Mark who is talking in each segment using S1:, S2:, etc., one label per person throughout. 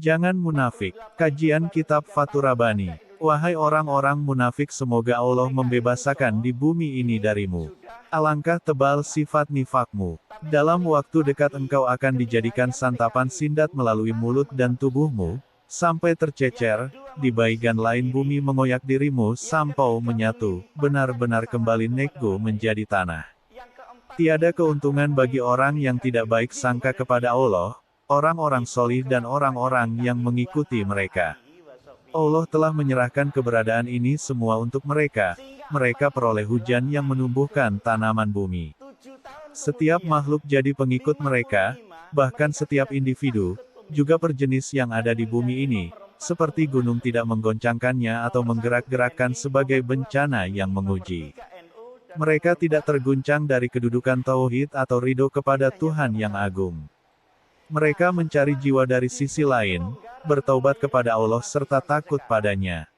S1: Jangan munafik. Kajian Kitab Fathur Rabbani. Wahai orang-orang munafik, semoga Allah membebaskan di bumi ini darimu. Alangkah tebal sifat nifakmu. Dalam waktu dekat engkau akan dijadikan santapan sindat melalui mulut dan tubuhmu, sampai tercecer, di bagian lain bumi mengoyak dirimu sampai menyatu, benar-benar kembali nego menjadi tanah. Tiada keuntungan bagi orang yang tidak baik sangka kepada Allah, orang-orang solih dan orang-orang yang mengikuti mereka. Allah telah menyerahkan keberadaan ini semua untuk mereka. Mereka peroleh hujan yang menumbuhkan tanaman bumi. Setiap makhluk jadi pengikut mereka, bahkan setiap individu, juga perjenis yang ada di bumi ini, seperti gunung tidak menggoncangkannya atau menggerak-gerakkan sebagai bencana yang menguji. Mereka tidak terguncang dari kedudukan tauhid atau ridho kepada Tuhan yang agung. Mereka mencari jiwa dari sisi lain, bertaubat kepada Allah serta takut padanya.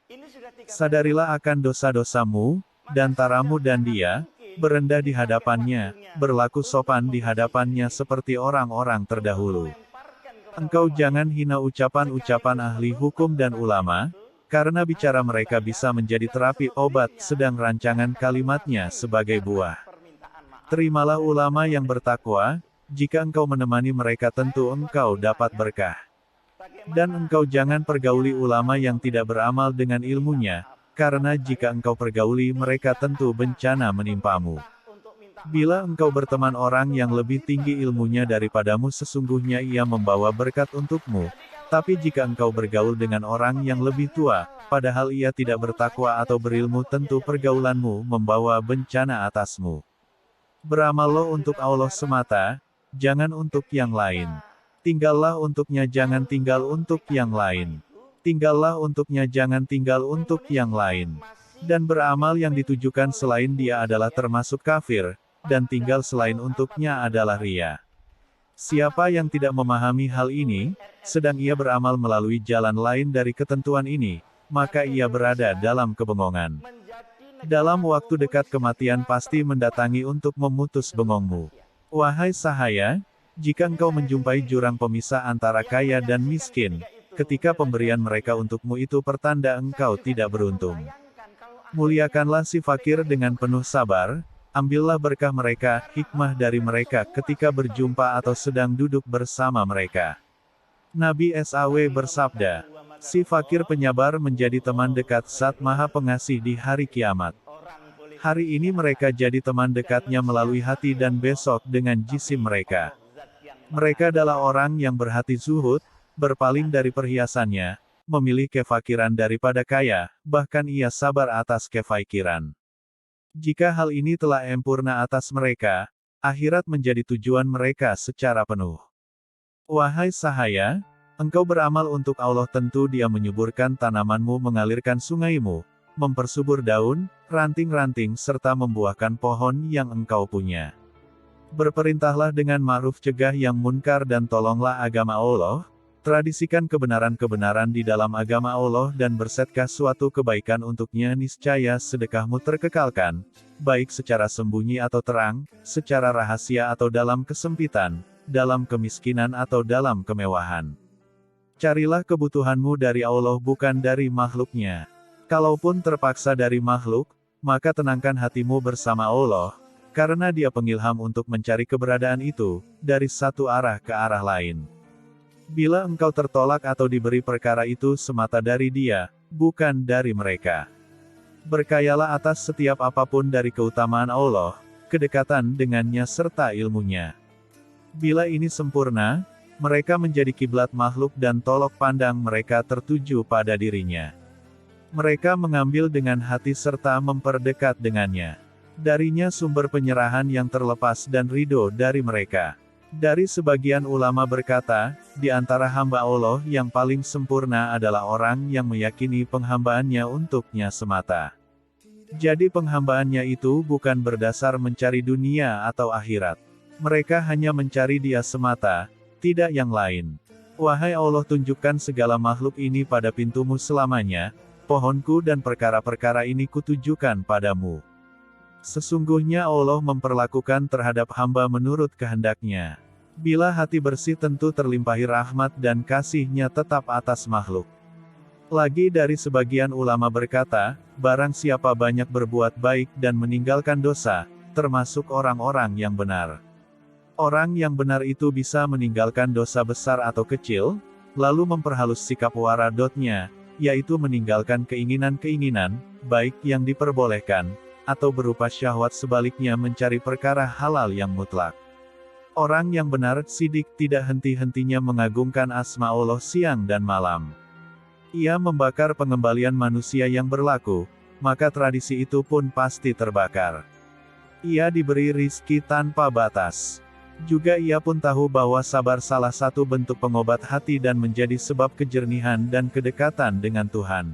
S1: Sadarilah akan dosa-dosamu, dan taramu dan dia, berendah di hadapannya, berlaku sopan di hadapannya seperti orang-orang terdahulu. Engkau jangan hina ucapan-ucapan ahli hukum dan ulama, karena bicara mereka bisa menjadi terapi obat, sedang rancangan kalimatnya sebagai buah. Terimalah ulama yang bertakwa, jika engkau menemani mereka tentu engkau dapat berkah. Dan engkau jangan pergauli ulama yang tidak beramal dengan ilmunya, karena jika engkau pergauli mereka tentu bencana menimpamu. Bila engkau berteman orang yang lebih tinggi ilmunya daripadamu, sesungguhnya ia membawa berkat untukmu. Tapi jika engkau bergaul dengan orang yang lebih tua, padahal ia tidak bertakwa atau berilmu, tentu pergaulanmu membawa bencana atasmu. Beramallah untuk Allah semata, jangan untuk yang lain. Tinggallah untuknya, jangan tinggal untuk yang lain. Tinggallah untuknya, jangan tinggal untuk yang lain. Dan beramal yang ditujukan selain dia adalah termasuk kafir, dan tinggal selain untuknya adalah riya. Siapa yang tidak memahami hal ini, sedang ia beramal melalui jalan lain dari ketentuan ini, maka ia berada dalam kebengongan. Dalam waktu dekat kematian pasti mendatangi untuk memutus bengongmu. Wahai sahaya, jika engkau menjumpai jurang pemisah antara kaya dan miskin, ketika pemberian mereka untukmu itu pertanda engkau tidak beruntung. Muliakanlah si fakir dengan penuh sabar, ambillah berkah mereka, hikmah dari mereka ketika berjumpa atau sedang duduk bersama mereka. Nabi SAW bersabda, si fakir penyabar menjadi teman dekat Zat Maha Pengasih di hari kiamat. Hari ini mereka jadi teman dekatnya melalui hati dan besok dengan jisim mereka. Mereka adalah orang yang berhati zuhud, berpaling dari perhiasannya, memilih kefakiran daripada kaya, bahkan ia sabar atas kefakiran. Jika hal ini telah empurna atas mereka, akhirat menjadi tujuan mereka secara penuh. Wahai sahaya, engkau beramal untuk Allah, tentu Dia menyuburkan tanamanmu, mengalirkan sungaimu, mempersubur daun, ranting-ranting serta membuahkan pohon yang engkau punya. Berperintahlah dengan ma'ruf, cegah yang munkar dan tolonglah agama Allah, tradisikan kebenaran-kebenaran di dalam agama Allah dan bersedekah suatu kebaikan untuknya, niscaya sedekahmu terkekalkan, baik secara sembunyi atau terang, secara rahasia atau dalam kesempitan, dalam kemiskinan atau dalam kemewahan. Carilah kebutuhanmu dari Allah bukan dari makhluknya. Kalaupun terpaksa dari makhluk, maka tenangkan hatimu bersama Allah, karena Dia pengilham untuk mencari keberadaan itu, dari satu arah ke arah lain. Bila engkau tertolak atau diberi perkara itu semata dari Dia, bukan dari mereka. Berkayalah atas setiap apapun dari keutamaan Allah, kedekatan dengannya serta ilmunya. Bila ini sempurna, mereka menjadi kiblat makhluk dan tolok pandang mereka tertuju pada dirinya. Mereka mengambil dengan hati serta memperdekat dengannya. Darinya sumber penyerahan yang terlepas dan ridho dari mereka. Dari sebagian ulama berkata, di antara hamba Allah yang paling sempurna adalah orang yang meyakini penghambaannya untuknya semata. Jadi penghambaannya itu bukan berdasar mencari dunia atau akhirat. Mereka hanya mencari Dia semata, tidak yang lain. Wahai Allah, tunjukkan segala makhluk ini pada pintumu selamanya, pohonku dan perkara-perkara ini kutujukan padamu. Sesungguhnya Allah memperlakukan terhadap hamba menurut kehendaknya. Bila hati bersih tentu terlimpahi rahmat dan kasih-Nya tetap atas makhluk. Lagi dari sebagian ulama berkata, barang siapa banyak berbuat baik dan meninggalkan dosa, termasuk orang-orang yang benar. Orang yang benar itu bisa meninggalkan dosa besar atau kecil, lalu memperhalus sikap waradotnya, yaitu meninggalkan keinginan-keinginan, baik yang diperbolehkan, atau berupa syahwat sebaliknya mencari perkara halal yang mutlak. Orang yang benar, sidik, tidak henti-hentinya mengagungkan asma Allah siang dan malam. Ia membakar pengembalian manusia yang berlaku, maka tradisi itu pun pasti terbakar. Ia diberi rizki tanpa batas. Juga ia pun tahu bahwa sabar salah satu bentuk pengobat hati dan menjadi sebab kejernihan dan kedekatan dengan Tuhan.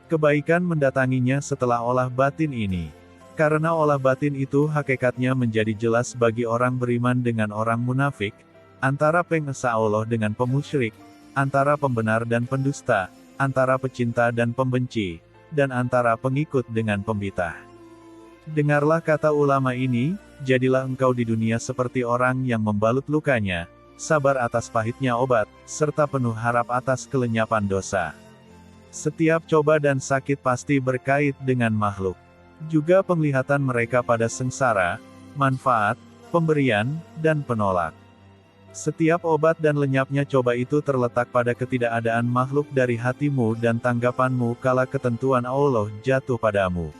S1: Kebaikan mendatanginya setelah olah batin ini. Karena olah batin itu hakikatnya menjadi jelas bagi orang beriman dengan orang munafik, antara pengesa Allah dengan pemusyrik, antara pembenar dan pendusta, antara pecinta dan pembenci, dan antara pengikut dengan pembitah. Dengarlah kata ulama ini, jadilah engkau di dunia seperti orang yang membalut lukanya, sabar atas pahitnya obat, serta penuh harap atas kelenyapan dosa. Setiap coba dan sakit pasti berkait dengan makhluk. Juga penglihatan mereka pada sengsara, manfaat, pemberian, dan penolak. Setiap obat dan lenyapnya coba itu terletak pada ketidakadaan makhluk dari hatimu dan tanggapanmu kala ketentuan Allah jatuh padamu.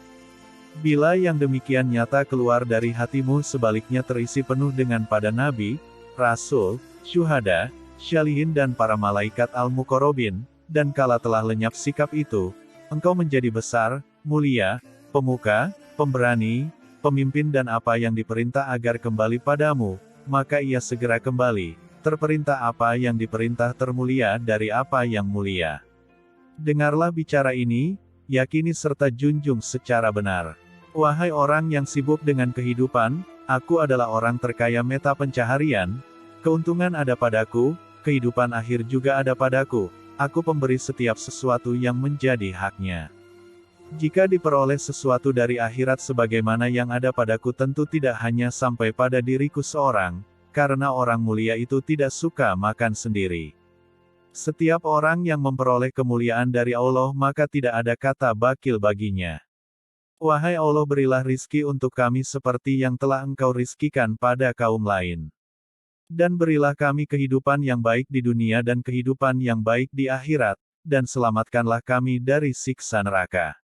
S1: Bila yang demikian nyata keluar dari hatimu sebaliknya terisi penuh dengan pada nabi, rasul, syuhada, syalihin dan para malaikat al-muqarrabin, dan kala telah lenyap sikap itu, engkau menjadi besar, mulia, pemuka, pemberani, pemimpin dan apa yang diperintah agar kembali padamu, maka ia segera kembali, terperintah apa yang diperintah termulia dari apa yang mulia. Dengarlah bicara ini, yakini serta junjung secara benar. Wahai orang yang sibuk dengan kehidupan, aku adalah orang terkaya meta pencaharian, keuntungan ada padaku, kehidupan akhir juga ada padaku, aku pemberi setiap sesuatu yang menjadi haknya. Jika diperoleh sesuatu dari akhirat sebagaimana yang ada padaku tentu tidak hanya sampai pada diriku seorang, karena orang mulia itu tidak suka makan sendiri. Setiap orang yang memperoleh kemuliaan dari Allah maka tidak ada kata bakil baginya. Wahai Allah berilah rizki untuk kami seperti yang telah Engkau rizkikan pada kaum lain. Dan berilah kami kehidupan yang baik di dunia dan kehidupan yang baik di akhirat, dan selamatkanlah kami dari siksa neraka.